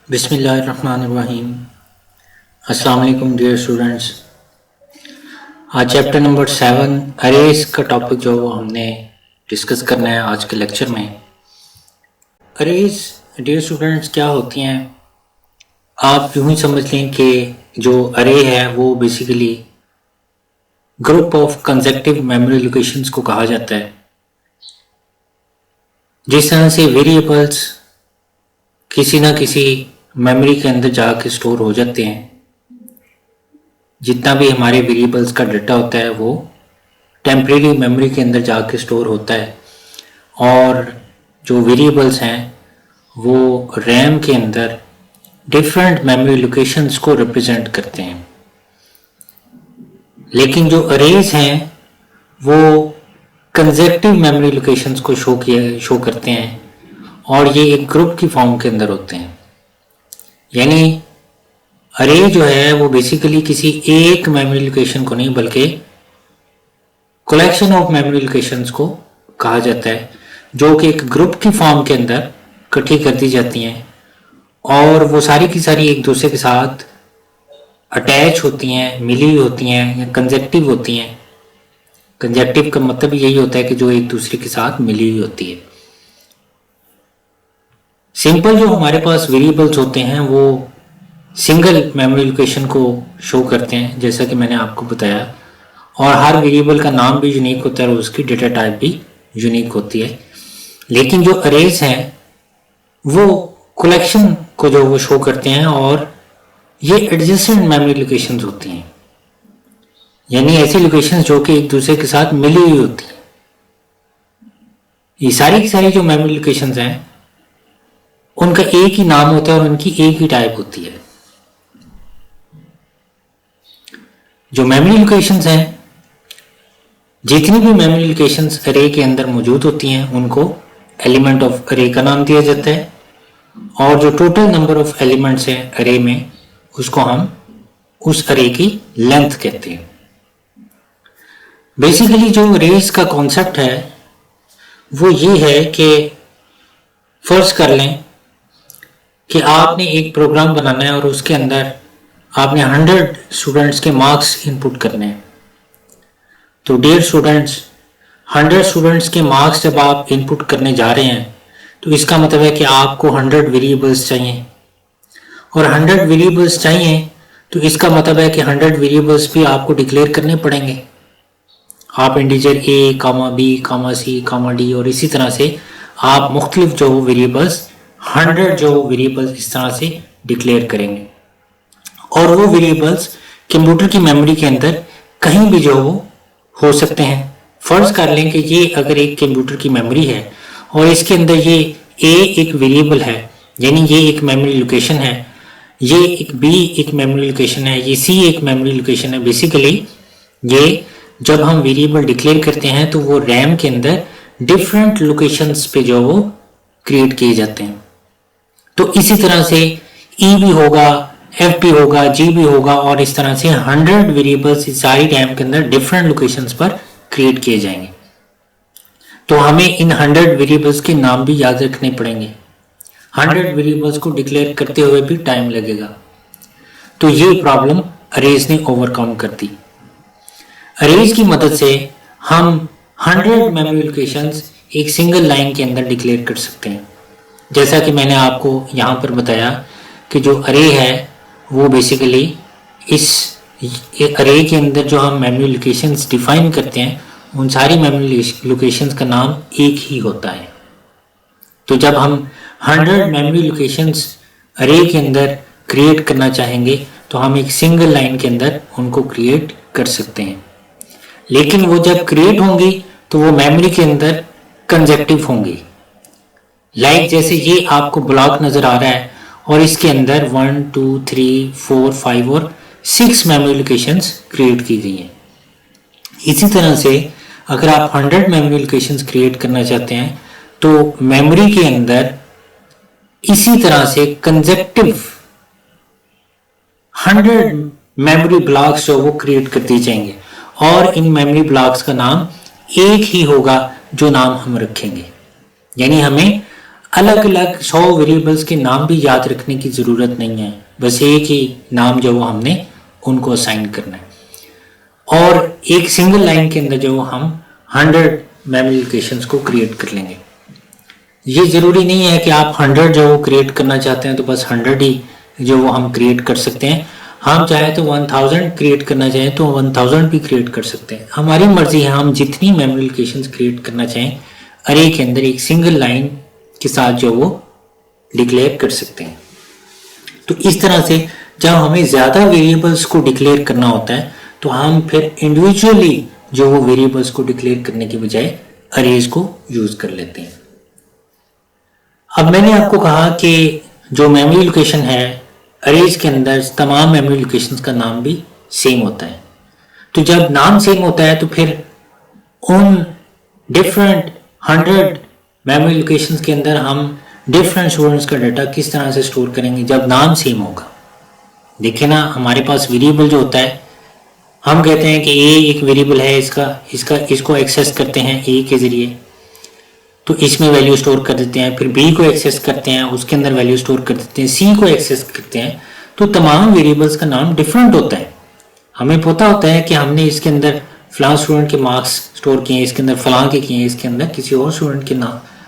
बिस्मिल्लाहिर्रहमानिर्रहीम। अस्सलाम वालेकुम डियर स्टूडेंट्स। आज चैप्टर नंबर 7 अरेज का टॉपिक जो वो हमने डिस्कस करना है आज के लेक्चर में। अरेज डियर स्टूडेंट्स क्या होती हैं, आप यूं ही समझ लें कि जो अरे है वो basically group of consecutive memory locations को कहा जाता है। जिस तरह से वेरिएबल्स किसी ना किसी मेमोरी के अंदर जाके स्टोर हो जाते हैं, जितना भी हमारे वेरिएबल्स का डाटा होता है वो टेम्परेरी मेमोरी के अंदर जाके स्टोर होता है, और जो वेरिएबल्स हैं वो रैम के अंदर डिफरेंट मेमोरी लोकेशंस को रिप्रेजेंट करते हैं। लेकिन जो अरेज हैं वो कंसेक्टिव मेमोरी लोकेशंस को शो करते हैं, और ये एक ग्रुप की फॉर्म के अंदर होते हैं। यानी अरे जो है वो बेसिकली किसी एक मेमोरी लोकेशन को नहीं बल्कि कलेक्शन ऑफ मेमोरी लोकेशंस को कहा जाता है, जो कि एक ग्रुप की फॉर्म के अंदर इकट्ठी कर दी जाती हैं, और वो सारी की सारी एक दूसरे के साथ अटैच होती हैं, मिली हुई होती हैं या कंजेक्टिव होती हैं। कंजेक्टिव का मतलब यही होता है कि जो एक दूसरे के साथ मिली हुई होती है। सिंपल जो हमारे पास वेरिएबल्स होते हैं वो सिंगल मेमोरी लोकेशन को शो करते हैं, जैसा कि मैंने आपको बताया, और हर वेरिएबल का नाम भी यूनिक होता है और उसकी डेटा टाइप भी यूनिक होती है। लेकिन जो अरेज हैं वो कलेक्शन को जो वो शो करते हैं, और ये एडजेसेंट मेमोरी लोकेशंस होती हैं, यानी ऐसी लोकेशंस जो कि एक दूसरे के साथ मिली हुई होती हैं। ये सारी की सारी जो मेमोरी लोकेशंस हैं उनका एक ही नाम होता है और उनकी एक ही टाइप होती है। जो मेमोरी लोकेशंस हैं, जितनी भी मेमोरी लोकेशंस अरे के अंदर मौजूद होती हैं उनको एलिमेंट ऑफ अरे का नाम दिया जाता है, और जो टोटल नंबर ऑफ एलिमेंट्स हैं अरे में उसको हम उस अरे की लेंथ कहते हैं। बेसिकली जो अरेज का कॉन्सेप्ट है वो ये है कि फर्ज कर लें कि आपने एक प्रोग्राम बनाना है और उसके अंदर आपने 100 स्टूडेंट्स के मार्क्स इनपुट करने हैं। तो डियर स्टूडेंट्स, 100 स्टूडेंट्स के मार्क्स जब आप इनपुट करने जा रहे हैं तो इसका मतलब है कि आपको 100 वेरिएबल्स चाहिए, और 100 वेरिएबल्स चाहिए तो इसका मतलब है कि 100 वेरिएबल्स भी आपको डिक्लेयर करने पड़ेंगे। आप integer a comma B comma C comma D और इसी तरह से आप मुख्तलिफ जो वेरिएबल्स 100 जो वेरिएबल्स इस तरह से डिक्लेयर करेंगे, और वो वेरिएबल्स कंप्यूटर की मेमोरी के अंदर कहीं भी जो हो सकते हैं। फर्ज कर लें कि ये अगर एक कंप्यूटर की मेमोरी है और इसके अंदर ये ए एक वेरिएबल है, यानी ये एक मेमोरी लोकेशन है, ये एक बी एक मेमोरी लोकेशन है, ये सी एक मेमोरी लोकेशन है। बेसिकली ये जब हम वेरिएबल डिक्लेयर करते हैं तो वो रैम के अंदर डिफरेंट लोकेशंस पे जो वो क्रिएट किए जाते हैं। तो इसी तरह से ई भी होगा, एफ भी होगा, जी भी होगा, और इस तरह से 100 वेरिएबल्स इस सारी रैम के अंदर डिफरेंट लोकेशंस पर क्रिएट किए जाएंगे। तो हमें इन 100 वेरिएबल्स के नाम भी याद रखने पड़ेंगे। 100 वेरिएबल्स को डिक्लेयर करते हुए भी टाइम लगेगा। तो ये प्रॉब्लम अरेज ने ओवरकम कर दी। अरेज की मदद से हम 100 मेमोरी लोकेशंस एक सिंगल लाइन के अंदर डिक्लेयर कर सकते हैं। जैसा कि मैंने आपको यहाँ पर बताया कि जो अरे है वो बेसिकली इस अरे के अंदर जो हम मेमोरी लोकेशंस डिफाइन करते हैं उन सारी मेमोरी लोकेशंस का नाम एक ही होता है। तो जब हम 100 मेमोरी लोकेशंस अरे के अंदर क्रिएट करना चाहेंगे तो हम एक सिंगल लाइन के अंदर उनको क्रिएट कर सकते हैं। लेकिन वो जब क्रिएट होंगी तो वो मेमोरी के अंदर कंजेक्टिव होंगी। लाइक जैसे ये आपको ब्लॉक नजर आ रहा है और इसके अंदर 1 2 3 4 5 और 6 मेमोरी लोकेशंस क्रिएट की गई हैं। इसी तरह से अगर आप 100 मेमोरी लोकेशंस क्रिएट करना चाहते हैं तो मेमोरी के अंदर इसी तरह से कंजेक्टिव 100 मेमोरी ब्लॉक्स जो वो क्रिएट कर दिए जाएंगे, और इन मेमोरी ब्लॉक्स का नाम एक ही होगा जो नाम हम रखेंगे। यानी हमें अलग अलग 100 वेरिएबल्स के नाम भी याद रखने की ज़रूरत नहीं है, बस एक ही नाम जो हमने उनको असाइन करना है और एक सिंगल लाइन के अंदर जो हम 100 मेमोरी लोकेशंस को क्रिएट कर लेंगे। ये ज़रूरी नहीं है कि आप 100 जो क्रिएट करना चाहते हैं तो बस 100 ही जो हम क्रिएट कर सकते हैं। हम चाहे तो 1000 क्रिएट करना चाहें तो 1000 भी क्रिएट कर सकते हैं, हमारी मर्जी है। हम जितनी मेमोरी लोकेशंस क्रिएट करना चाहें अरे के अंदर एक सिंगल लाइन के साथ जो वो डिक्लेयर कर सकते हैं। तो इस तरह से जब हमें ज़्यादा वेरिएबल्स को डिक्लेयर करना होता है तो हम फिर इंडिविजुअली जो वो वेरिएबल्स को डिक्लेयर करने के बजाय अरेज को यूज कर लेते हैं। अब मैंने आपको कहा कि जो मेमोरी लोकेशन है अरेज के अंदर तमाम मेमोरी लोकेशंस का नाम भी सेम होता है। तो जब नाम सेम होता है तो फिर उन डिफरेंट 100 मेमोरी लोकेशंस के अंदर हम डिफरेंट स्टूडेंट्स का डाटा किस तरह से स्टोर करेंगे जब नाम सेम होगा। देखिए ना, हमारे पास वेरिएबल जो होता है, हम कहते हैं कि ए एक वेरिएबल है, इसको एक्सेस करते हैं ए के जरिए, तो इसमें वैल्यू स्टोर कर देते हैं। फिर बी को एक्सेस करते हैं, उसके अंदर वैल्यू स्टोर कर देते हैं। सी को एक्सेस करते हैं। तो तमाम वेरिएबल्स का नाम डिफरेंट होता है। हमें पता होता है कि हमने इसके अंदर फलां स्टूडेंट के मार्क्स स्टोर किए हैं, इसके अंदर फलां के किए हैं, इसके अंदर किसी और स्टूडेंट के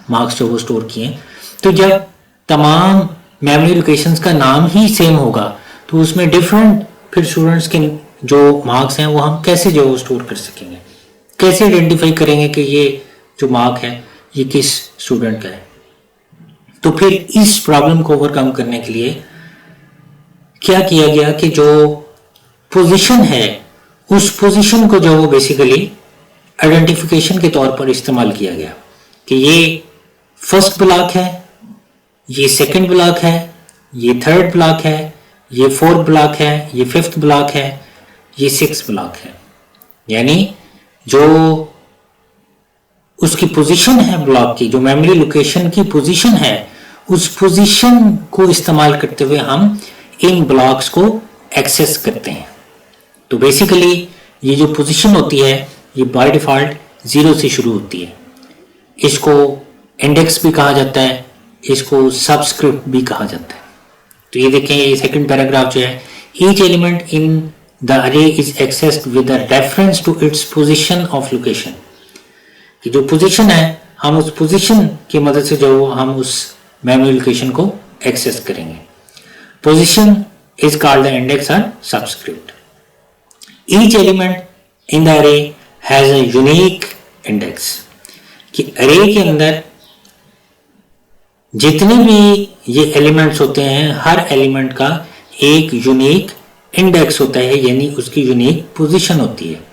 मार्क्स जो वो स्टोर किए हैं। तो जब तमाम मेमोरी लोकेशंस का नाम ही सेम होगा तो उसमें डिफरेंट फिर स्टूडेंट्स के जो मार्क्स हैं वो हम कैसे जो स्टोर कर सकेंगे, कैसे आइडेंटिफाई करेंगे कि ये जो मार्क है ये किस स्टूडेंट का है। तो फिर इस प्रॉब्लम को ओवरकम करने के लिए क्या किया गया कि जो पोजीशन है उस पोजीशन को जो वो बेसिकली आइडेंटिफिकेशन के तौर पर इस्तेमाल किया गया कि ये फर्स्ट ब्लॉक है, ये सेकंड ब्लॉक है, ये थर्ड ब्लॉक है, ये फोर्थ ब्लॉक है, ये फिफ्थ ब्लॉक है, ये सिक्स्थ ब्लॉक है। यानी जो उसकी पोजीशन है ब्लॉक की, जो मेमोरी लोकेशन की पोजीशन है, उस पोजीशन को इस्तेमाल करते हुए हम इन ब्लॉक्स को एक्सेस करते हैं। तो बेसिकली ये जो पोजीशन होती है ये बाय डिफॉल्ट 0 से शुरू होती है। इसको इंडेक्स भी कहा जाता है, इसको सबस्क्रिप्ट भी कहा जाता है। तो ये देखें, ये सेकंड पैराग्राफ जो है, each element in the array is accessed with reference to its position of location. कि जो पोजीशन है हम उस पोजीशन की मदद से जो हम उस मेमोरी लोकेशन को एक्सेस करेंगे। Position is called the index और subscript. Each element in the array has a unique index. कि अरे के अंदर जितने भी ये एलिमेंट्स होते हैं हर एलिमेंट का एक यूनिक इंडेक्स होता है, यानी उसकी यूनिक पोजीशन होती है।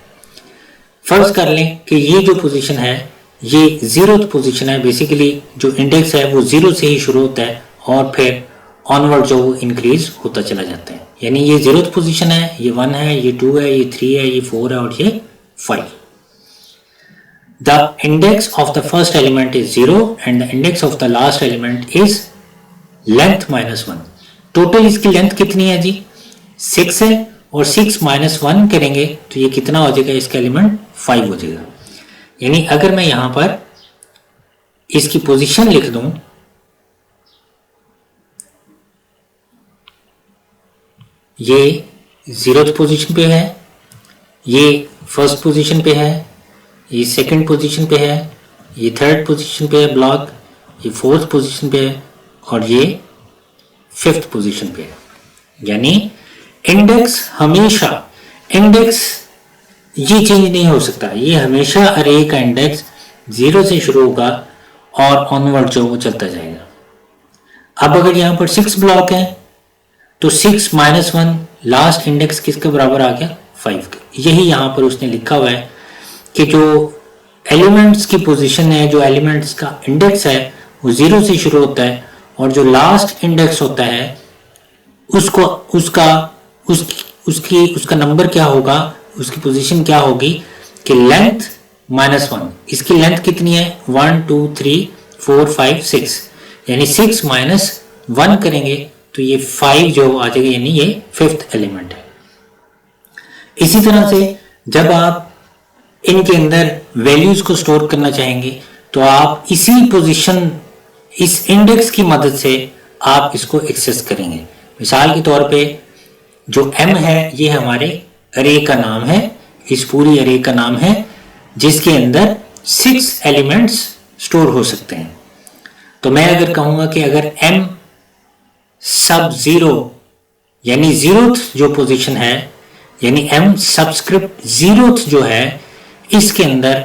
फर्ज कर लें कि ये जो पोजीशन है ये 0th पोजीशन है। बेसिकली जो इंडेक्स है वो 0 से ही शुरू होता है और फिर ऑनवर्ड जो इंक्रीज होता चला जाता है। यानी ये 0th पोजीशन है, ये 1 है, ये 2 है, ये 3 है, ये 4 है और ये 5। The index of the first element is 0 and the index of the last element is length -1। Total इसकी लेंथ कितनी है जी? 6 है और 6 - 1 करेंगे तो ये कितना हो जाएगा? इसका एलिमेंट 5 हो जाएगा। यानी अगर मैं यहां पर इसकी पोजीशन लिख दूं, ये 0th पोजीशन पे है, ये फर्स्ट पोजीशन पे है, ये सेकंड पोजीशन पे है, ये थर्ड पोजीशन पे है ब्लॉक, ये फोर्थ पोजीशन पे है और ये फिफ्थ पोजीशन पे है। यानी इंडेक्स हमेशा, इंडेक्स ये चेंज नहीं हो सकता, ये हमेशा अरे का इंडेक्स 0 से शुरू होगा और ऑनवर्ड जो वो चलता जाएगा। अब अगर यहां पर 6 ब्लॉक है तो 6 - 1 लास्ट इंडेक्स किसके बराबर आ गया? 5 के। यही यहां पर उसने लिखा हुआ है कि जो एलिमेंट्स की पोजीशन है, जो एलिमेंट्स का इंडेक्स है वो 0 से शुरू होता है और जो लास्ट इंडेक्स होता है उसका नंबर क्या होगा, उसकी पोजीशन क्या होगी कि लेंथ -1। इसकी लेंथ कितनी है? 1 2 3 4 5 6। यानी 6 - 1 करेंगे तो ये 5 जो आ जाएगा, यानी ये फिफ्थ एलिमेंट है। इसी तरह से जब आप इनके अंदर वैल्यूज को स्टोर करना चाहेंगे तो आप इसी पोजीशन इस इंडेक्स की मदद से आप इसको एक्सेस करेंगे। मिसाल के तौर पे जो m है ये हमारे अरे का नाम है, इस पूरी अरे का नाम है जिसके अंदर 6 एलिमेंट्स स्टोर हो सकते हैं। तो मैं अगर कहूंगा कि अगर m सब 0 यानी 0th जो पोजीशन है, यानी m सबस्क्रिप्ट 0th जो है, इसके अंदर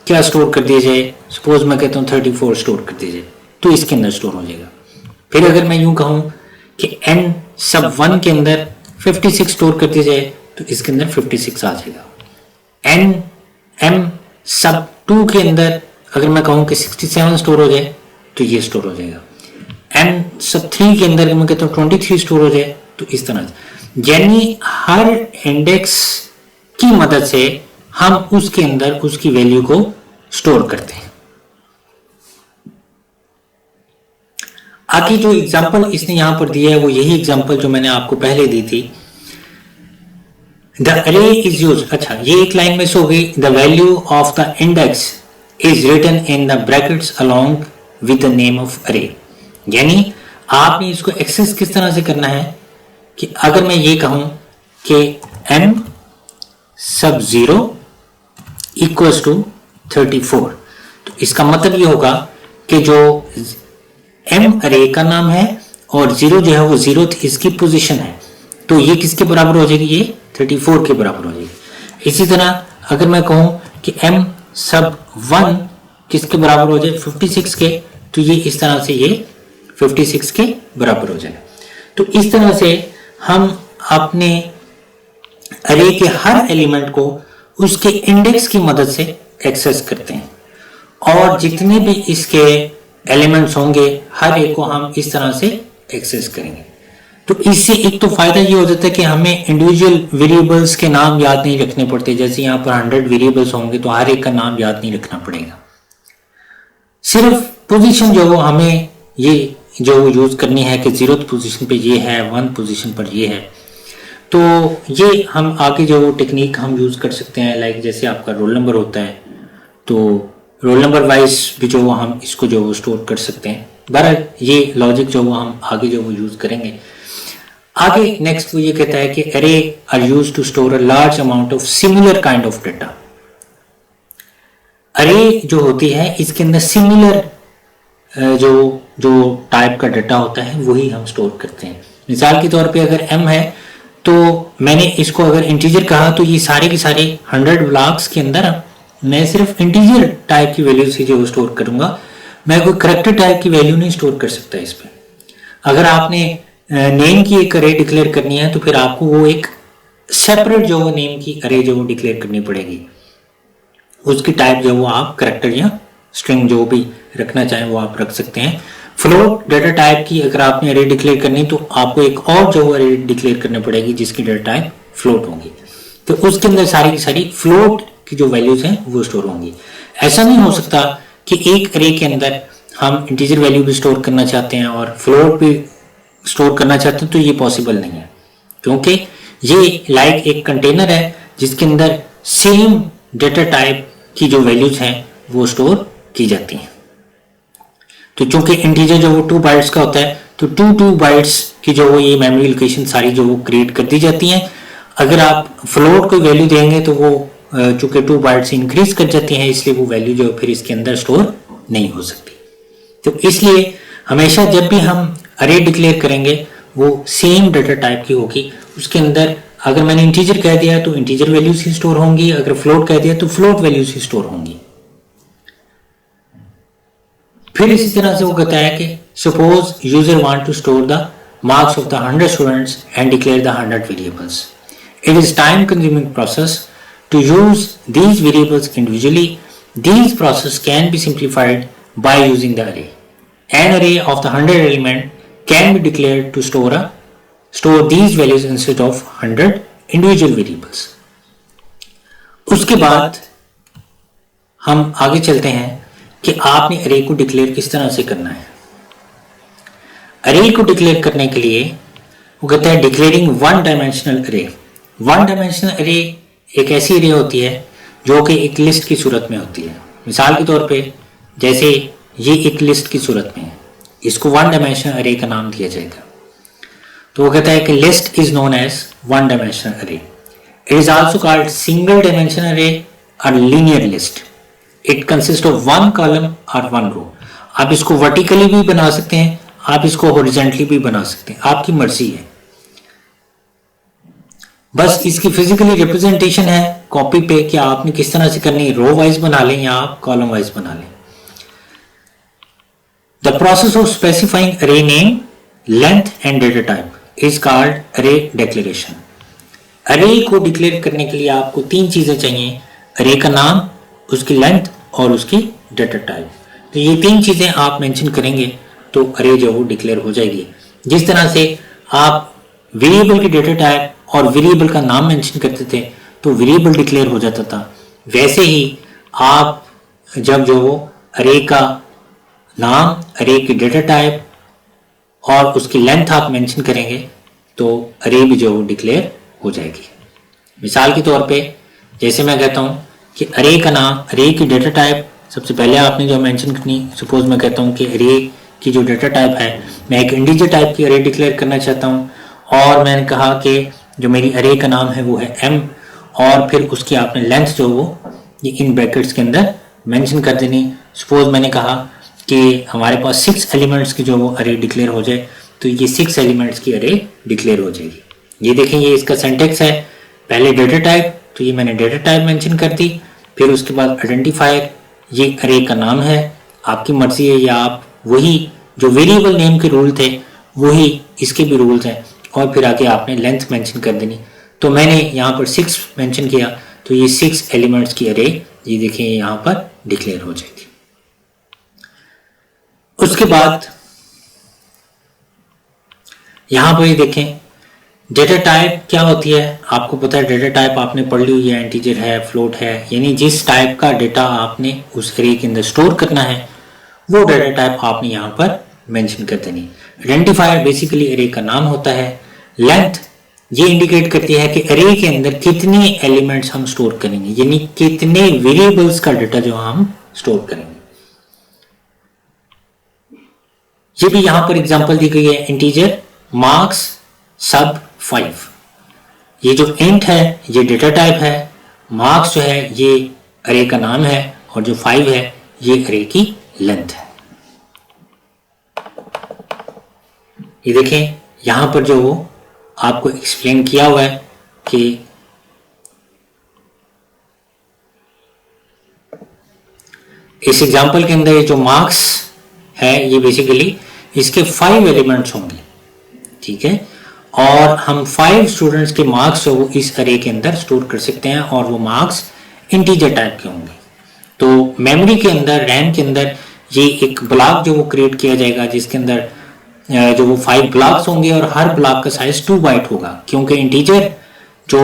क्या स्टोर कर दिया जाए, सपोज मैं कहता हूं 34 स्टोर कर दिया जाए, तो इसके अंदर स्टोर हो जाएगा। फिर अगर मैं यूं कहूं कि n सब 1 के अंदर 56 स्टोर कर दिया जाए तो इसके अंदर 56 आ जाएगा। m सब 2 के अंदर अगर मैं कहूं कि 67 स्टोर हो जाए तो ये स्टोर हो जाएगा। n सब 3 के अंदर मैं कहता हूं 23 स्टोर हो जाए तो इस तरह से, यानी हर इंडेक्स की मदद से हम उसके अंदर उसकी वैल्यू को स्टोर करते हैं। आगे जो एग्जांपल इसने यहां पर दिया है वो यही एग्जांपल जो मैंने आपको पहले दी थी। द अरे इज यूज, अच्छा ये एक लाइन में हो गई, the value of the index is written in the brackets along with the name of array. यानी आपने इसको एक्सेस किस तरह से करना है कि अगर मैं ये कहूं कि m सब 0 इक्वल्स टू 34, तो इसका मतलब ये होगा कि जो m अरे का नाम है और 0 जो है वो 0th इसकी पोजीशन है, तो ये किसके बराबर हो जाएगी, ये 34 के बराबर हो जाएगी। इसी तरह अगर मैं कहूं कि m सब 1 किसके बराबर हो जाए, 56 के, तो ये इस तरह से ये 56 के बराबर हो जाएगा। तो इस तरह से हम अपने अरे के हर एलिमेंट को उसके इंडेक्स की मदद से एक्सेस करते हैं और जितने भी इसके एलिमेंट्स होंगे हर एक को हम इस तरह से एक्सेस करेंगे। तो इससे एक तो फायदा ये हो जाता है कि हमें इंडिविजुअल वेरिएबल्स के नाम याद नहीं रखने पड़ते। जैसे यहाँ पर 100 वेरिएबल्स होंगे तो हर एक का नाम याद नहीं रखना पड़ेगा, सिर्फ पोजीशन जो हमें ये जो यूज करनी है कि 0th पोजीशन पे ये है, 1 पोजीशन पर ये है। तो ये हम आगे जो टेक्निक हम यूज कर सकते हैं, लाइक जैसे आपका रोल नंबर होता है तो रोल नंबर वाइज भी जो हम इसको जो स्टोर कर सकते हैं। बहरहाल ये लॉजिक जो हम आगे जो यूज करेंगे। आगे नेक्स्ट वो ये कहता है कि array are used to store a large amount of similar kind of data. Array जो होती है इसके अंदर सिमिलर जो टाइप का डेटा होता है वही हम स्टोर करते हैं। मिसाल के तौर पे अगर m है तो मैंने इसको अगर इंटीजर कहा तो ये सारे के सारे 100 ब्लॉक्स के अंदर मैं सिर्फ इंटीजर टाइप की वैल्यू से जो स्टोर करूंगा, मैं कोई करैक्टर टाइप की वैल्यू नहीं स्टोर कर सकता इस पे। अगर आपने नेम की एक अरे डिक्लेयर करनी है तो फिर आपको वो एक सेपरेट जो नेम की अरे जो डिक्लेयर करनी पड़ेगी, उसकी टाइप जो वो आप करैक्टर या स्ट्रिंग जो भी रखना चाहें वो आप रख सकते हैं। फ्लोट डेटा टाइप की अगर आपने अरे डिक्लेयर करनी तो आपको एक और जो अरे डिक्लेयर करनी पड़ेगी जिसकी डेटा टाइप फ्लोट होगी, तो उसके अंदर सारी की सारी फ्लोट की जो वैल्यूज हैं वो स्टोर होंगी। ऐसा नहीं हो सकता कि एक अरे के अंदर हम इंटीजर वैल्यू भी स्टोर करना चाहते हैं और फ्लोट भी स्टोर करना चाहते हैं, तो ये पॉसिबल नहीं है, क्योंकि ये लाइक एक कंटेनर है जिसके अंदर सेम डेटा टाइप की जो वैल्यूज हैं वो स्टोर की जाती हैं। तो चूंकि इंटीजर जो वो 2 बाइट्स का होता है तो 2 बाइट्स की जो वो ये मेमोरी लोकेशन सारी जो वो क्रिएट कर दी जाती हैं। अगर आप फ्लोट कोई वैल्यू देंगे तो वो चूंकि 2 बाइट्स इंक्रीज कर जाती हैं, इसलिए वो वैल्यू जो फिर इसके अंदर स्टोर नहीं हो सकती। तो इसलिए हमेशा जब भी हम अरे डिक्लेयर करेंगे वो सेम डेटा टाइप की होगी। उसके अंदर अगर मैंने इंटीजर कह दिया तो इंटीजर वैल्यूज ही स्टोर होंगी, अगर फ्लोट कह दिया तो फ्लोट वैल्यूज ही स्टोर होंगी। फिर इसी तरह से वो कहता है कि suppose user want to store the marks of the 100 students and declare the 100 variables. It is time consuming process to use these variables individually. These process can be simplified by using the array. An array of the 100 element can be declared to store these values instead of 100 individual variables। उसके बाद हम आगे चलते हैं कि आपने अरे को डिक्लेयर किस तरह से करना है। अरे को डिक्लेयर करने के लिए वो कहता है डिक्लेयरिंग 1 डायमेंशनल अरे। 1 डायमेंशनल अरे एक ऐसी अरे होती है जो कि एक लिस्ट की सूरत में होती है। मिसाल के तौर पे जैसे ये एक लिस्ट की सूरत में है, इसको वन डायमेंशनल अरे का नाम दिया जाएगा। तो वो कहता है कि list is known as one dimensional array. It is also called single dimensional array और linear list. It consist of one column और वन रो। आप इसको वर्टिकली भी बना सकते हैं, आप इसको हॉरिजॉन्टली भी बना सकते हैं, आपकी मर्जी है। बस इसकी फिजिकली रिप्रेजेंटेशन है कॉपी पे कि आपने किस तरह से करनी है, रो वाइज बना लें या आप कॉलम वाइज बना लें। द प्रोसेस ऑफ स्पेसिफाइंग अरे name, length and data type is called अरे डिक्लेरेशन। अरे को डिक्लेयर करने के लिए आपको तीन चीजें चाहिए, अरे का नाम, उसकी लेंथ और उसकी डेटा टाइप। तो ये तीन चीजें आप मेंशन करेंगे तो अरे जो वो डिक्लेयर हो जाएगी। जिस तरह से आप वेरिएबल की डेटा टाइप और वेरिएबल का नाम मेंशन करते थे तो वेरिएबल डिक्लेयर हो जाता था, वैसे ही आप जब जो अरे का नाम, अरे की डेटा टाइप और उसकी लेंथ आप मेंशन करेंगे तो अरे भी जो डिक्लेयर हो जाएगी। मिसाल के तौर पे जैसे मैं कहता हूं कि अरे का नाम, अरे की डेटा टाइप, सबसे पहले आपने जो मेंशन करनी, सपोज मैं कहता हूं कि अरे की जो डेटा टाइप है, मैं एक इंटीजर टाइप की अरे डिक्लेयर करना चाहता हूं और मैंने कहा कि जो मेरी अरे का नाम है वो है m, और फिर उसकी आपने लेंथ जो वो ये इन ब्रैकेट्स के अंदर मेंशन कर देनी। सपोज मैंने कहा कि हमारे पास 6 एलिमेंट्स की जो वो अरे डिक्लेयर हो जाए तो ये 6 एलिमेंट्स की अरे डिक्लेयर हो जाएगी। ये देखें, ये इसका सिंटैक्स है, पहले डेटा टाइप, तो ये मैंने डेटा टाइप मेंशन कर दी, फिर उसके बाद आइडेंटिफायर, ये अरे का नाम है, आपकी मर्जी है या आप वही जो वेरिएबल नेम के रूल थे वही इसके भी रूल्स हैं, और फिर आगे आपने लेंथ मेंशन कर देनी। तो मैंने यहाँ पर 6 मेंशन किया तो ये 6 एलिमेंट्स की अरे ये देखिए यहाँ पर डिक्लेयर हो जाएगी। उसके बाद यहाँ पर ये देखें डेटा टाइप क्या होती है, आपको पता है डेटा टाइप आपने पढ़ ली हुई है, इंटीजर है, फ्लोट है, यानी जिस टाइप का डेटा आपने उस अरे के अंदर स्टोर करना है वो डेटा टाइप आपने यहाँ पर मेंशन कर देनी। आइडेंटिफायर बेसिकली अरे का नाम होता है। लेंथ ये इंडिकेट करती है कि अरे के अंदर कितने एलिमेंट्स हम स्टोर करेंगे, यानी कितने वेरिएबल्स का डेटा जो हम स्टोर करेंगे। ये भी यहाँ पर एग्जांपल दी गई है, इंटीजर मार्क्स सब 5। ये जो इंट है ये डेटा टाइप है, मार्क्स जो है ये अरे का नाम है और जो 5 है ये अरे की लेंथ है। ये देखें यहां पर जो आपको एक्सप्लेन किया हुआ है कि इस एग्जांपल के अंदर ये जो मार्क्स है ये बेसिकली इसके 5 एलिमेंट्स होंगे, ठीक है, और हम 5 स्टूडेंट्स के मार्क्स जो इस अरे के अंदर स्टोर कर सकते हैं और वो मार्क्स इंटीजर टाइप के होंगे। तो मेमोरी के अंदर, रैम के अंदर ये एक ब्लॉक जो वो क्रिएट किया जाएगा जिसके अंदर जो वो 5 ब्लॉक्स होंगे और हर ब्लॉक का साइज 2 बाइट होगा, क्योंकि इंटीजर जो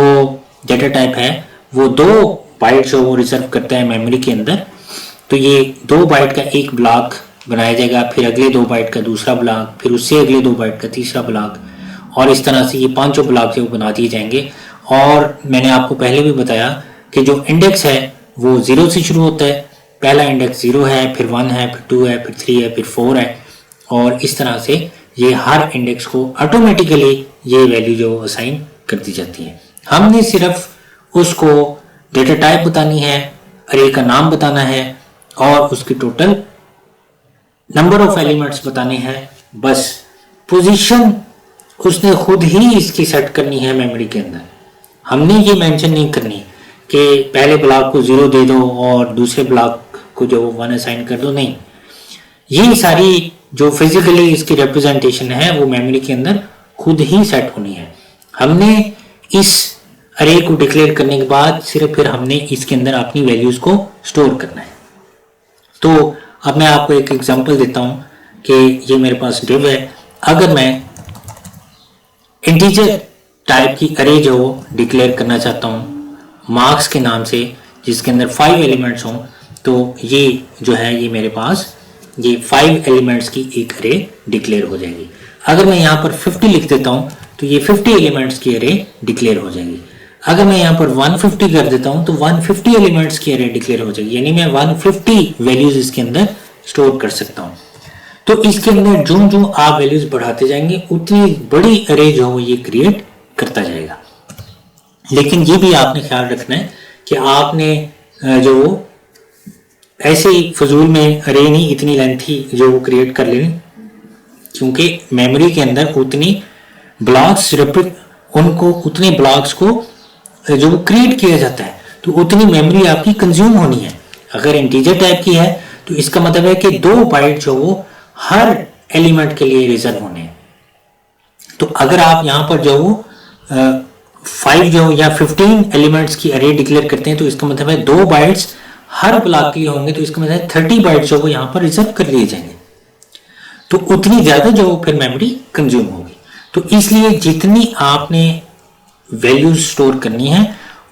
डेटा टाइप है वो 2 बाइट जो वो रिजर्व करता है मेमोरी के अंदर। तो ये 2 बाइट का एक ब्लॉक बनाया जाएगा, फिर अगले 2 बाइट का दूसरा ब्लॉक, फिर उससे अगले 2 बाइट का तीसरा ब्लॉक, और इस तरह से ये 5 ब्लॉक जो बना दिए जाएंगे। और मैंने आपको पहले भी बताया कि जो इंडेक्स है वो 0 से शुरू होता है, पहला इंडेक्स 0 है, फिर 1 है, फिर 2 है, फिर 3 है, फिर 4 है, और इस तरह से ये हर इंडेक्स को ऑटोमेटिकली ये वैल्यू जो असाइन कर दी जाती है। हमने सिर्फ उसको डेटा टाइप बतानी है, अरे का नाम बताना है और उसकी टोटल नंबर ऑफ एलिमेंट्स बताने हैं। बस पोजीशन उसने खुद ही इसकी सेट करनी है मेमोरी के अंदर। हमने ये मेंशन नहीं करनी कि पहले ब्लॉक को 0 दे दो और दूसरे ब्लॉक को जो 1 असाइन कर दो, नहीं। ये सारी जो फिजिकली इसकी रिप्रेजेंटेशन है वो मेमोरी के अंदर खुद ही सेट होनी है। हमने इस अरे को डिक्लेयर करने के बाद सिर्फ फिर हमने इसके अंदर अपनी वैल्यूज को स्टोर करना है। तो अब मैं आपको एक एग्जांपल देता हूं कि ये मेरे पास डिव है। अगर मैं इंटीजर टाइप की अरे जो डिक्लेयर करना चाहता हूं मार्क्स के नाम से, जिसके अंदर 5 एलिमेंट्स हों, तो ये जो है ये मेरे पास ये 5 एलिमेंट्स की एक अरे डिक्लेयर हो जाएगी। अगर मैं यहाँ पर 50 लिख देता हूँ तो ये 50 एलिमेंट्स की अरे डिक्लेयर हो जाएगी। अगर मैं यहाँ पर 150 कर देता हूँ तो 150 एलिमेंट्स की अरे डिक्लेयर हो जाएगी, यानी मैं 150 वैल्यूज इसके अंदर स्टोर कर सकता हूँ। तो इसके अंदर जो जो आप वैल्यूज बढ़ाते जाएंगे उतनी बड़ी अरे जो है ये क्रिएट करता जाएगा। लेकिन ये भी आपने ख्याल रखना है कि आपने जो ऐसे ही फजूल में अरे नहीं इतनी लेंथी जो वो क्रिएट कर लेनी, क्योंकि मेमोरी के अंदर उतनी ब्लॉक्स उनको उतने ब्लॉक्स को जो क्रिएट किया जाता है तो उतनी मेमोरी आपकी कंज्यूम होनी है। अगर इंटीजर टाइप की है तो इसका मतलब है कि 2 बाइट जो वो हर एलिमेंट के लिए रिजर्व होने हैं। तो अगर आप यहाँ पर जो 5 जो या 15 एलिमेंट्स की अरे डिक्लेयर करते हैं तो इसका मतलब है 2 बाइट्स हर ब्लॉक के लिए होंगे, तो इसका मतलब है 30 बाइट्स जो वो यहाँ पर रिजर्व कर लिए जाएंगे। तो उतनी ज्यादा जो फिर मेमोरी कंज्यूम होगी। तो इसलिए जितनी आपने वैल्यूज स्टोर करनी है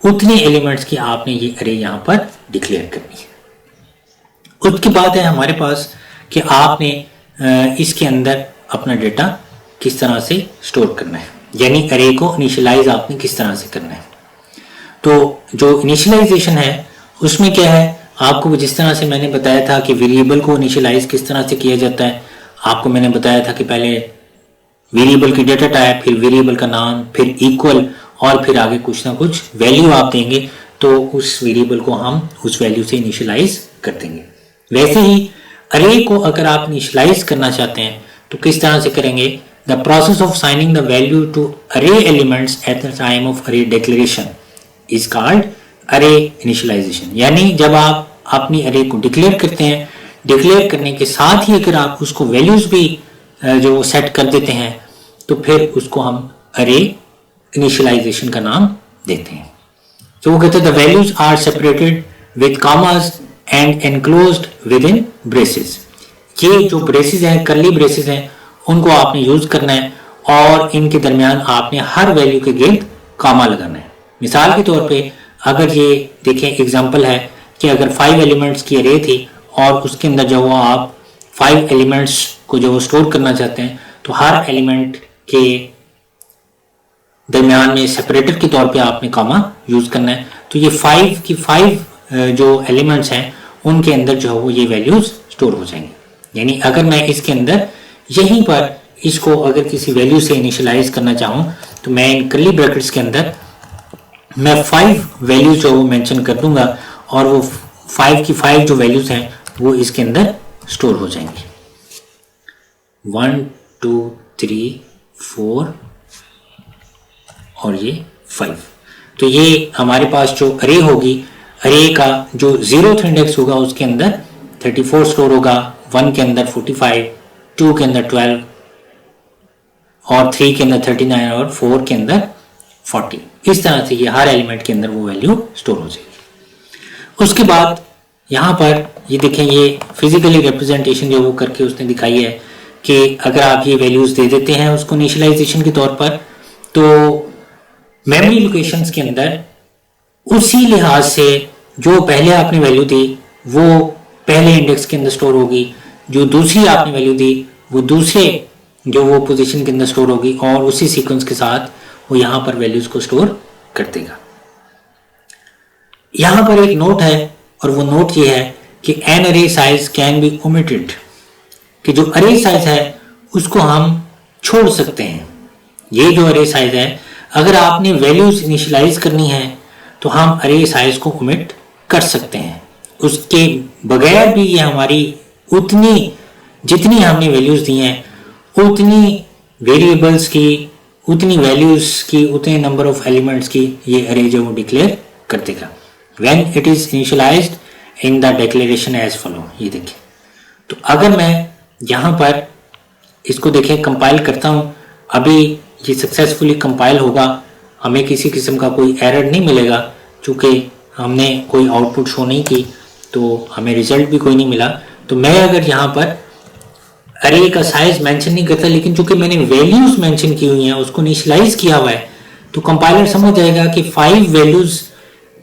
उतने एलिमेंट्स की आपने ये अरे यहाँ पर डिक्लेयर करनी है। उसके बाद है हमारे पास कि आपने इसके अंदर अपना डेटा किस तरह से स्टोर करना है, यानी अरे को इनिशियलाइज आपने किस तरह से करना है। तो जो इनिशियलाइजेशन है उसमें क्या है, आपको जिस तरह से मैंने बताया था कि वेरिएबल को इनिशियलाइज किस तरह से किया जाता है, आपको मैंने बताया था कि पहले वेरिएबल की डेटा टाइप, फिर वेरिएबल का नाम, फिर इक्वल और फिर आगे कुछ ना कुछ वैल्यू आप देंगे तो उस वेरिएबल को हम उस वैल्यू से इनिशियलाइज कर देंगे। वैसे ही अरे को अगर आप इनिशियलाइज करना चाहते हैं तो किस तरह से करेंगे, the process of signing the value to array elements at the time of array declaration is called array initialization. यानी जब आप अपनी अरे को डिक्लेयर करते हैं, डिक्लेयर करने के साथ ही अगर आप उसको वैल्यूज भी जो सेट कर देते हैं तो फिर उसको हम अरे इनिशियलाइजेशन का नाम देते हैं। तो वो कहते हैं the values are separated with commas and enclosed with in braces. ये जो ब्रेसेस हैं, कर्ली ब्रेसेस हैं, उनको आपने यूज करना है और इनके दरमियान आपने हर वैल्यू के गिर्द कॉमा लगाना है। मिसाल के तौर पे अगर ये देखें एग्जांपल है कि अगर 5 एलिमेंट्स की अरे थी और उसके अंदर जो आप 5 एलिमेंट्स को जो स्टोर करना चाहते हैं तो हर एलिमेंट के दरमियान में सेपरेटर के तौर पे आपने कॉमा यूज करना है। तो ये 5 की 5 जो एलिमेंट्स हैं उनके अंदर जो है वो ये वैल्यूज स्टोर हो जाएंगे। यानी अगर मैं इसके अंदर यहीं पर इसको अगर किसी वैल्यू से इनिशियलाइज करना चाहूं तो मैं इन कर्ली ब्रैकेट्स के अंदर मैं 5 वैल्यूज जो मेंशन कर दूंगा और वो 5 की 5 जो वैल्यूज हैं वो इसके अंदर स्टोर हो जाएंगे। 1 2 3 4 और ये 5। तो ये हमारे पास जो अरे होगी, अरे का जो 0th इंडेक्स होगा उसके अंदर 34 स्टोर होगा, 1 के अंदर 45, 2 के अंदर 12 और 3 के अंदर 39 और 4 के अंदर 40। इस तरह से ये हर एलिमेंट के अंदर वो वैल्यू स्टोर हो जाएगी। उसके बाद यहाँ पर ये देखें, ये फिजिकली रिप्रेजेंटेशन जो वो करके उसने दिखाई है कि अगर आप ये वैल्यूज दे देते हैं उसको इनिशियलाइजेशन के तौर पर तो मेमोरी लोकेशंस के अंदर उसी लिहाज से जो पहले आपने वैल्यू दी वो पहले इंडेक्स के अंदर स्टोर होगी, जो दूसरी आपने वैल्यू दी वो दूसरे जो वो पोजीशन के अंदर स्टोर होगी और उसी सीक्वेंस के साथ वो यहाँ पर वैल्यूज को स्टोर कर देगा। यहाँ पर एक नोट है और वो नोट ये है कि एन अरे साइज कैन बी ओमिटेड, कि जो अरे साइज है उसको हम छोड़ सकते हैं। ये जो अरे साइज है अगर आपने वैल्यूज इनिशियलाइज करनी है तो हम अरे साइज को ओमिट कर सकते हैं, उसके बगैर भी ये हमारी उतनी जितनी हमने वैल्यूज दी हैं उतनी वेरिएबल्स की, उतनी वैल्यूज की, उतने नंबर ऑफ एलिमेंट्स की ये अरे जो वो डिक्लेयर कर देगा when it is initialized in the declaration as follow. ये देखिए, तो अगर मैं यहाँ पर इसको देखें कंपाइल करता हूँ, अभी ये सक्सेसफुली कंपाइल होगा, हमें किसी किस्म का कोई एरर नहीं मिलेगा क्योंकि हमने कोई आउटपुट शो नहीं की तो हमें रिजल्ट भी कोई नहीं मिला। तो मैं अगर यहाँ पर अरे का साइज मेंशन नहीं करता लेकिन चूंकि मैंने वैल्यूज मेंशन की हुई हैं, उसको इनिशियलाइज किया हुआ है, तो कंपाइलर समझ जाएगा कि 5 वैल्यूज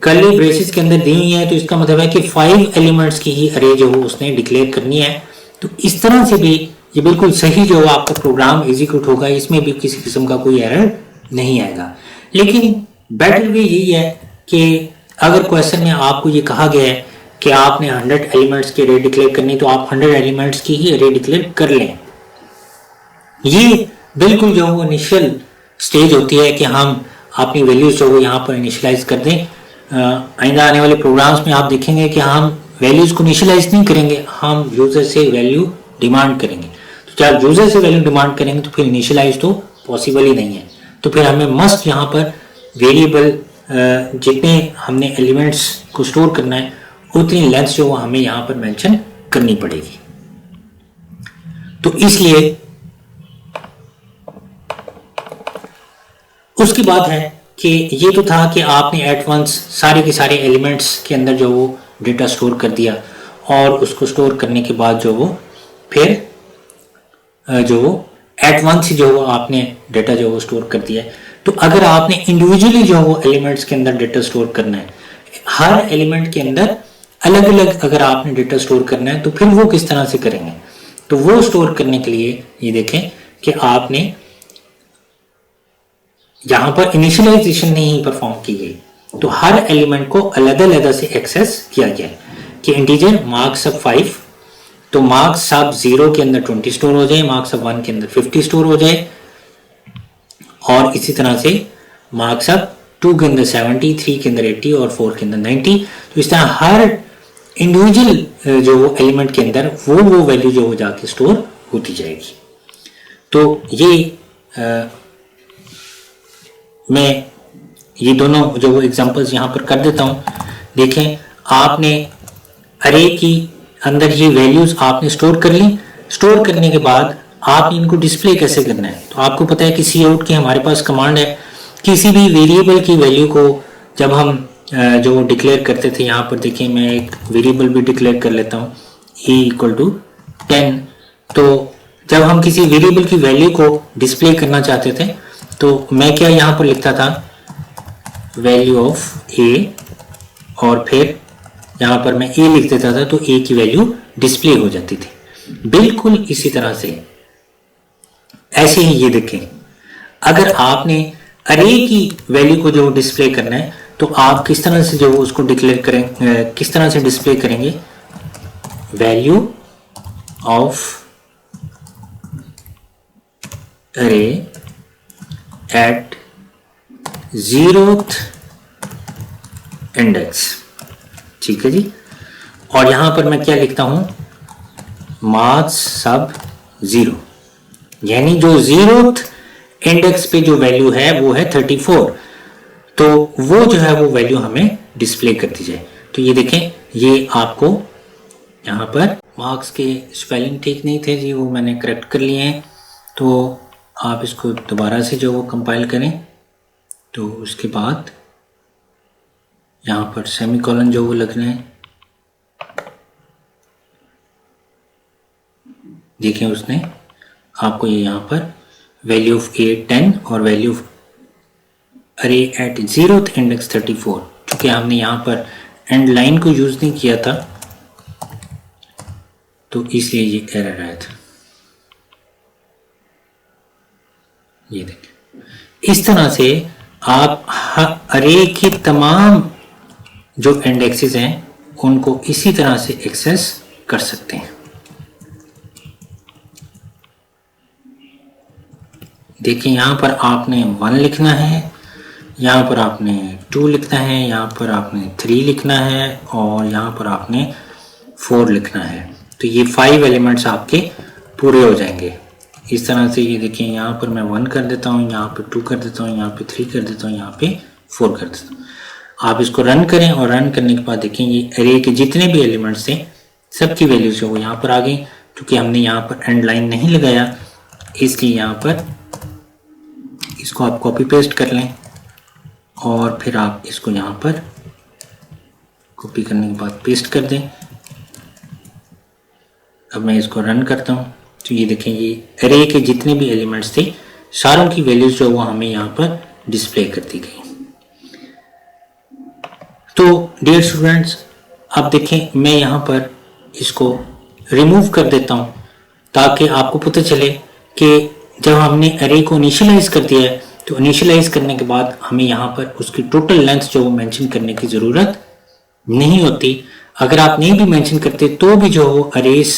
कर्ली ब्रेसेस के अंदर दी हुई है तो इसका मतलब है कि 5 एलिमेंट्स की ही अरे जो उसने डिक्लेयर करनी है। तो इस तरह से भी ये बिल्कुल सही जो आपका प्रोग्राम एग्जीक्यूट होगा, इसमें भी किसी किस्म का कोई एरर नहीं आएगा। लेकिन बेटर वे यही है कि अगर क्वेश्चन में आपको ये कहा गया है कि आपने 100 एलिमेंट्स की अरे डिक्लेयर करनी तो आप 100 एलिमेंट्स की ही अरे डिक्लेयर कर लें। ये बिल्कुल जो वो इनिशियल स्टेज होती है कि हम अपनी वैल्यूज जो वो यहाँ पर इनिशियलाइज कर दें। आइंदा आने वाले प्रोग्राम्स में आप देखेंगे कि हम वैल्यूज को इनिशियलाइज नहीं करेंगे, हम यूजर से वैल्यू डिमांड करेंगे। तो जब यूजर से वैल्यू डिमांड करेंगे तो फिर इनिशियलाइज तो पॉसिबल ही नहीं है। तो फिर हमें मस्ट यहाँ पर वेरिएबल जितने हमने एलिमेंट्स को स्टोर करना है उतनी लेंथ जो हमें यहाँ पर मेंशन करनी पड़ेगी। तो इसलिए उसकी बात है कि ये तो था कि आपने एट वंस सारे के सारे एलिमेंट्स के अंदर जो वो डेटा स्टोर कर दिया और उसको स्टोर करने के बाद जो वो फिर जो वो एट वंस जो वो आपने डेटा जो वो स्टोर कर दिया है। तो अगर आपने इंडिविजुअली जो वो एलिमेंट्स के अंदर डेटा स्टोर करना है, हर एलिमेंट के अंदर अलग अलग अगर आपने डेटा स्टोर करना है तो फिर वो किस तरह से करेंगे। तो वो स्टोर करने के लिए ये देखें कि आपने यहां पर इनिशियलाइजेशन नहीं परफॉर्म की गई, तो हर एलिमेंट को अलग अलग से एक्सेस किया गया कि इंटीजर मार्क्स अब 5, तो मार्क्स अब 0 के अंदर 20 स्टोर हो जाए, मार्क्स अब 1 के अंदर 50 स्टोर हो जाए, और इसी तरह से मार्क्स अब 2 के अंदर 70, 3 के अंदर 80 और 4 के अंदर 90। तो इस तरह हर इंडिविजुअल जो एलिमेंट के अंदर वो वैल्यू जो हो जाके स्टोर होती जाएगी। तो ये मैं ये दोनों जो एग्जांपल्स यहाँ पर कर देता हूँ। देखें, आपने अरे की अंदर ये वैल्यूज आपने स्टोर कर ली, स्टोर करने के बाद आपने इनको डिस्प्ले कैसे करना है। तो आपको पता है कि सी आउट की हमारे पास कमांड है। किसी भी वेरिएबल की वैल्यू को जब हम जो डिक्लेयर करते थे, यहाँ पर देखिए मैं एक वेरिएबल भी डिक्लेयर कर लेता हूँ e = 10। तो जब हम किसी वेरिएबल की वैल्यू को डिस्प्ले करना चाहते थे तो मैं क्या यहाँ पर लिखता था, वैल्यू ऑफ a, और फिर यहाँ पर मैं a लिख देता था तो a की वैल्यू डिस्प्ले हो जाती थी। बिल्कुल इसी तरह से ऐसे ही ये देखें, अगर आपने अरे की वैल्यू को जो डिस्प्ले करना है तो आप किस तरह से जो उसको डिक्लेयर करें, किस तरह से डिस्प्ले करेंगे, वैल्यू ऑफ अरे एट 0th इंडेक्स। ठीक है जी। और यहां पर मैं क्या लिखता हूं, मार्क्स सब 0, यानी जो 0th इंडेक्स पे जो वैल्यू है वो है 34, तो वो जो है वो वैल्यू हमें डिस्प्ले कर दी जाए। तो ये देखें, ये आपको यहाँ पर मार्क्स के स्पेलिंग ठीक नहीं थे जी, वो मैंने करेक्ट कर लिए हैं। तो आप इसको दोबारा से जो वो कंपाइल करें, तो उसके बाद यहाँ पर सेमीकोलन जो वो लगना है, देखें उसने आपको ये यहाँ पर वैल्यू ऑफ a 10 और वैल्यू ऑफ अरे एट 0th इंडेक्स 34, चूंकि हमने यहाँ पर एंड लाइन को यूज नहीं किया था तो इसलिए ये एरर आया था। ये देखें, इस तरह से आप अरे के तमाम जो इंडेक्सेस हैं उनको इसी तरह से एक्सेस कर सकते हैं। देखिए, यहाँ पर आपने 1 लिखना है, यहाँ पर आपने 2 लिखना है, यहाँ पर आपने 3 लिखना है और यहाँ पर आपने 4 लिखना है। तो ये 5 एलिमेंट्स आपके पूरे हो जाएंगे इस तरह से। ये देखिए, यहाँ पर मैं 1 कर देता हूँ, यहाँ पे 2 कर देता हूँ, यहाँ पे 3 कर देता हूँ, यहाँ पे 4 कर देता हूँ। आप इसको रन करें और रन करने के बाद देखें ये अरे के जितने भी एलिमेंट्स थे सबकी वैल्यूज जो वो यहाँ पर आ गई। क्योंकि हमने यहाँ पर एंड लाइन नहीं लगाया इसलिए यहाँ पर इसको आप कॉपी पेस्ट कर लें और फिर आप इसको यहाँ पर कॉपी करने के बाद पेस्ट कर दें। अब मैं इसको रन करता हूँ तो ये देखें, ये अरे के जितने भी एलिमेंट्स थे सारों की वैल्यूज जो वो हमें यहाँ पर डिस्प्ले कर दी गई। तो डियर स्टूडेंट्स, अब देखें मैं यहाँ पर इसको रिमूव कर देता हूँ ताकि आपको पता चले कि जब हमने अरे को इनिशियलाइज कर दिया है तो इनिशियलाइज करने के बाद हमें यहाँ पर उसकी टोटल लेंथ जो वो मेंशन करने की ज़रूरत नहीं होती। अगर आप नहीं भी मेंशन करते तो भी जो अरेस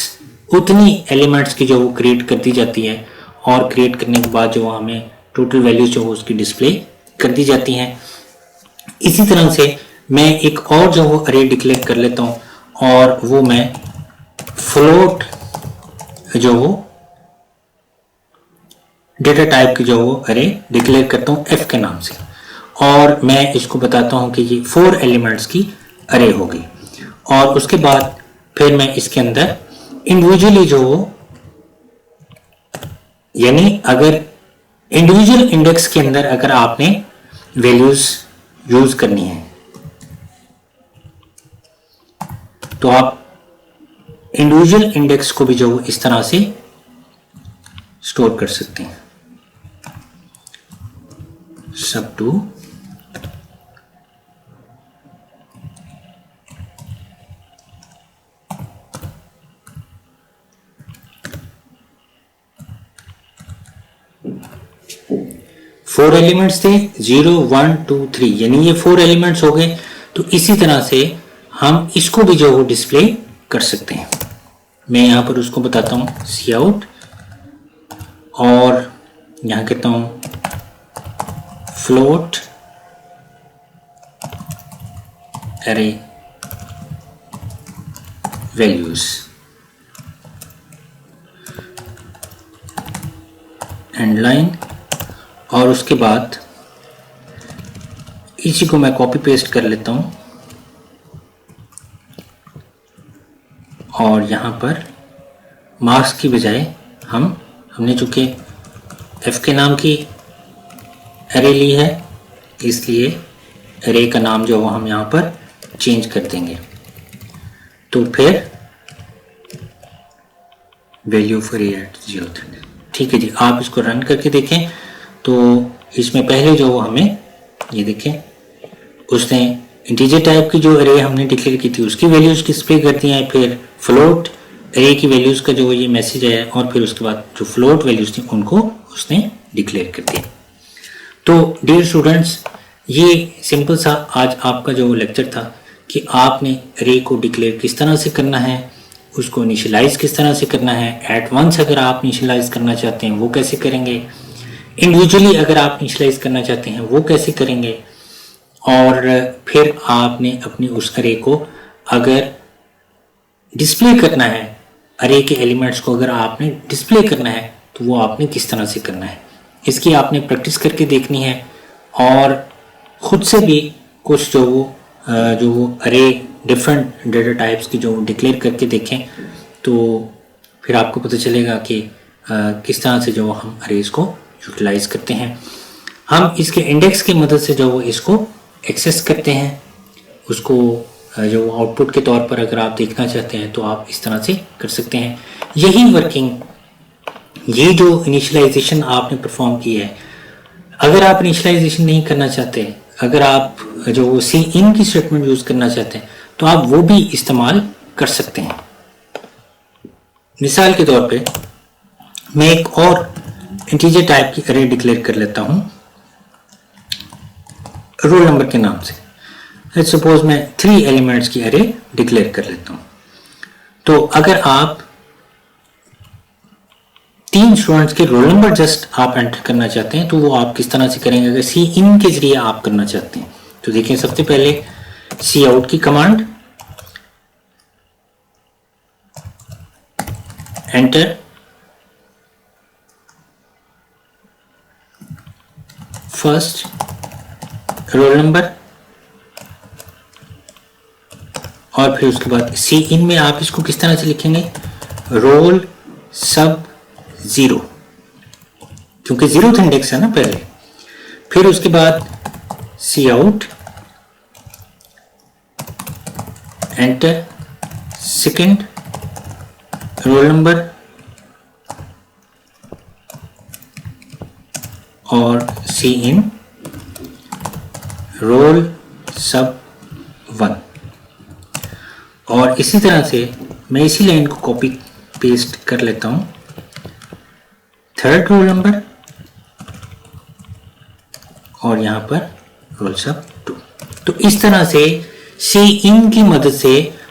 उतनी एलिमेंट्स की जो क्रिएट कर दी जाती है, और क्रिएट करने के बाद जो हमें टोटल वैल्यूज जो उसकी डिस्प्ले कर दी जाती हैं। इसी तरह से मैं एक और जो अरे डिक्लेयर कर लेता हूँ, और वो मैं फ्लोट जो डेटा टाइप की जो अरे डिक्लेयर करता हूँ एफ के नाम से, और मैं इसको बताता हूँ कि ये 4 एलिमेंट्स की अरे होगी। और उसके बाद फिर मैं इसके अंदर इंडिविजुअली जो यानी अगर इंडिविजुअल इंडेक्स के अंदर अगर आपने वैल्यूज यूज करनी है तो आप इंडिविजुअल इंडेक्स को भी जो इस तरह से स्टोर कर सकते हैं। sub2 4 एलिमेंट्स थे 0 1 2 3, यानी ये 4 एलिमेंट्स हो गए। तो इसी तरह से हम इसको भी जो डिस्प्ले कर सकते हैं। मैं यहां पर उसको बताता हूं cout, और यहां कहता हूं float array values and line, और उसके बाद इसी को मैं कॉपी पेस्ट कर लेता हूं, और यहां पर मार्क्स की बजाय हमने चूंकि एफ के नाम की एरे ली है, इसलिए एरे का नाम जो हम यहां पर चेंज कर देंगे। तो फिर वैल्यू फॉर एट 0, ठीक है जी। आप इसको रन करके देखें तो इसमें पहले जो हमें ये देखें उसने इंटीजर टाइप की जो एरे हमने डिक्लेयर की थी उसकी वैल्यूज डिस्प्ले कर दी हैं, फिर फ्लोट एरे की वैल्यूज का जो ये मैसेज आया, और फिर उसके बाद जो फ्लोट वैल्यूज थी उनको उसने डिक्लेयर कर दिया। तो डियर स्टूडेंट्स, ये सिंपल सा आज आपका जो लेक्चर था कि आपने एरे को डिक्लेयर किस तरह से करना है, उसको इनिशियलाइज किस तरह से करना है, एट वंस अगर आप इनिशियलाइज करना चाहते हैं वो कैसे करेंगे, इंडिविजुअली अगर आप इनिशियलाइज करना चाहते हैं वो कैसे करेंगे, और फिर आपने अपनी उस अरे को अगर डिस्प्ले करना है, अरे के एलिमेंट्स को अगर आपने डिस्प्ले करना है तो वो आपने किस तरह से करना है, इसकी आपने प्रैक्टिस करके देखनी है, और खुद से भी कुछ जो अरे डिफरेंट डेटा टाइप्स की जो डिक्लेयर करके देखें, तो फिर आपको पता चलेगा कि किस तरह से जो हम अरेज को यूटिलाइज करते हैं। हम इसके इंडेक्स की मदद से जो इसको एक्सेस करते हैं, उसको जो आउटपुट के तौर पर अगर आप देखना चाहते हैं तो आप इस तरह से कर सकते हैं। यही वर्किंग, ये जो इनिशियलाइजेशन आपने परफॉर्म की है, अगर आप इनिशियलाइजेशन नहीं करना चाहते, अगर आप जो सी इन की स्टेटमेंट यूज करना चाहते हैं तो आप वो भी इस्तेमाल कर सकते हैं। मिसाल के तौर पे मैं एक और इंटीजर टाइप की अरे डिक्लेयर कर लेता हूं रोल नंबर के नाम से। लेट्स सपोज मैं 3 एलिमेंट्स की अरे डिक्लेयर कर लेता हूं। तो अगर आप 3 स्टूडेंट्स के रोल नंबर जस्ट आप एंटर करना चाहते हैं तो वो आप किस तरह से करेंगे, अगर सी इन के जरिए आप करना चाहते हैं तो देखिए सबसे पहले cout की command, enter, first roll number, और फिर उसके बाद सी इन में आप इसको किस तरह से लिखेंगे, रोल सब 0, क्योंकि 0th इंडेक्स है ना पहले। फिर उसके बाद cout, enter, second roll number, और सी इन रोल सब 1। और इसी तरह से मैं इसी लाइन को कॉपी पेस्ट कर लेता हूं, थर्ड रोल नंबर, और यहां पर रोल सब 2। तो इस तरह से सी इन की मदद से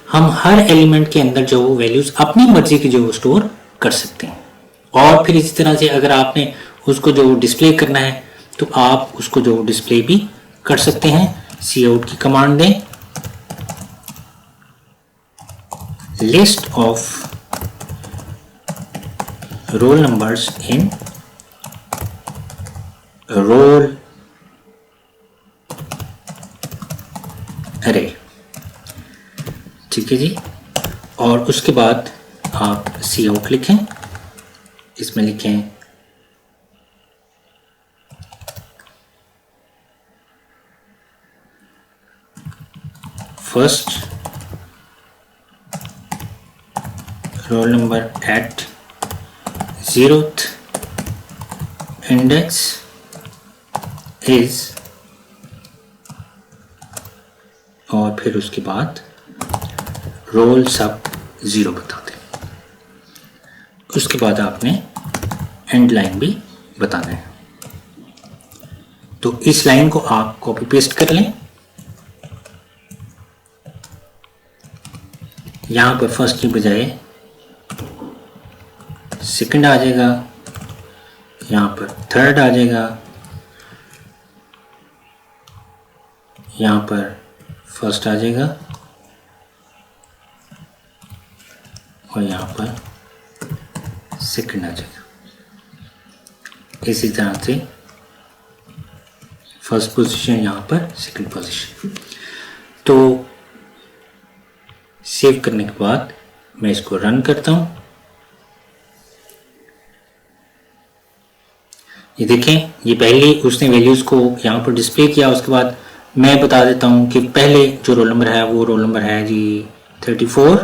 हम हर एलिमेंट के अंदर जो वैल्यूज अपनी मर्जी की जो स्टोर कर सकते हैं। और फिर इसी तरह से अगर आपने उसको जो डिस्प्ले करना है तो आप उसको जो डिस्प्ले भी कर सकते हैं। सी आउट की कमांड दें, list of roll numbers in roll array, ठीक है जी। और उसके बाद आप सी आउट लिखें, इसमें लिखें first roll number at 0th index is, और फिर उसके बाद रोल सब 0 बता दें। उसके बाद आपने एंड लाइन भी बताना है। तो इस लाइन को आप कॉपी पेस्ट कर लें। यहां पर फर्स्ट की बजाय सेकंड आ जाएगा, यहां पर थर्ड आ जाएगा, यहां पर फर्स्ट आ जाएगा और यहां पर सेकंड आ जाएगा। इसी तरह से फर्स्ट पोजीशन, यहां पर सेकंड पोजीशन। तो सेव करने के बाद मैं इसको रन करता हूं। ये देखें, ये पहले उसने वैल्यूज को यहां पर डिस्प्ले किया। उसके बाद मैं बता देता हूं कि पहले जो रोल नंबर है वो रोल नंबर है जी 34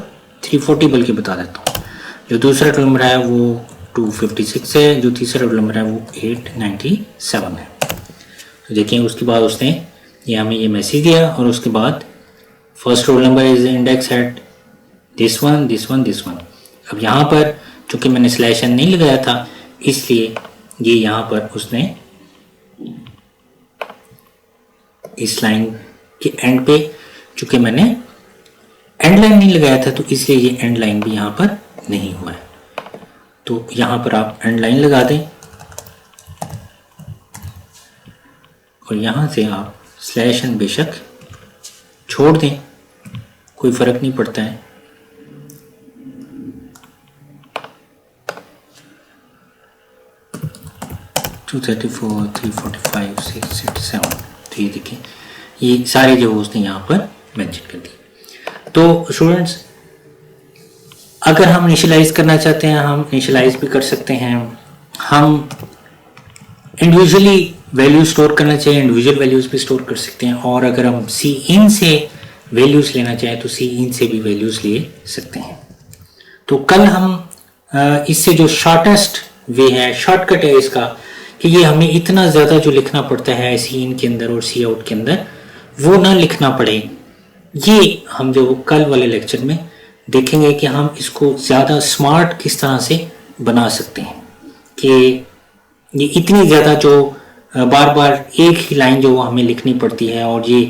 340, बल्कि बता देता हूं। जो दूसरा रोल नंबर है वो 256 है, जो तीसरा रोल नंबर है वो 897 है। तो देखिए, उसके बाद उसने ये हमें ये मैसेज दिया और उसके बाद first roll number is index at this one this one this one. अब यहाँ पर चूंकि मैंने स्लैश एन नहीं लगाया था, इसलिए ये यहाँ पर उसने इस लाइन के एंड पे, चूंकि मैंने एंड लाइन नहीं लगाया था तो इसलिए ये एंड लाइन भी यहाँ पर नहीं हुआ है। तो यहाँ पर आप एंड लाइन लगा दें और यहाँ से आप स्लैश एन बेशक छोड़ दें, कोई फर्क नहीं पड़ता है। टू 34 345 667, तो ये देखिए, ये सारे जो उसने यहाँ पर मेंशन कर दी। तो स्टूडेंट्स, अगर हम इनिशियलाइज करना चाहते हैं, हम इनिशियलाइज भी कर सकते हैं। हम इंडिविजुअली वैल्यू स्टोर करना चाहिए, इंडिविजुअल वैल्यूज भी स्टोर कर सकते हैं। और अगर हम सी इन से वैल्यूज लेना चाहें तो सी इन से भी वैल्यूज ले सकते हैं। तो कल हम इससे जो शॉर्टेस्ट वे है, शॉर्टकट है इसका, कि ये हमें इतना ज़्यादा जो लिखना पड़ता है सी इन के अंदर और सी आउट के अंदर, वो ना लिखना पड़े। ये हम जो कल वाले लेक्चर में देखेंगे कि हम इसको ज़्यादा स्मार्ट किस तरह से बना सकते हैं, कि ये इतनी ज़्यादा जो बार बार एक ही लाइन जो हमें लिखनी पड़ती है, और ये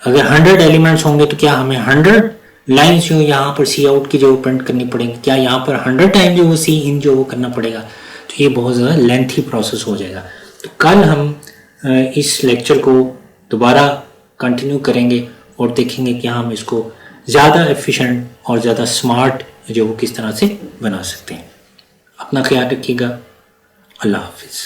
अगर 100 एलिमेंट्स होंगे तो क्या हमें 100 लाइन्स जो यहाँ पर सी आउट की जो प्रिंट करनी पड़ेंगी, क्या यहाँ पर 100 टाइम जो वो सी इन जो वो करना पड़ेगा, तो ये बहुत ज़्यादा लेंथी प्रोसेस हो जाएगा। तो कल हम इस लेक्चर को दोबारा कंटिन्यू करेंगे और देखेंगे कि हम इसको ज़्यादा एफिशिएंट और ज़्यादा स्मार्ट जो वो किस तरह से बना सकते हैं। अपना ख्याल रखिएगा। अल्लाह हाफिज़।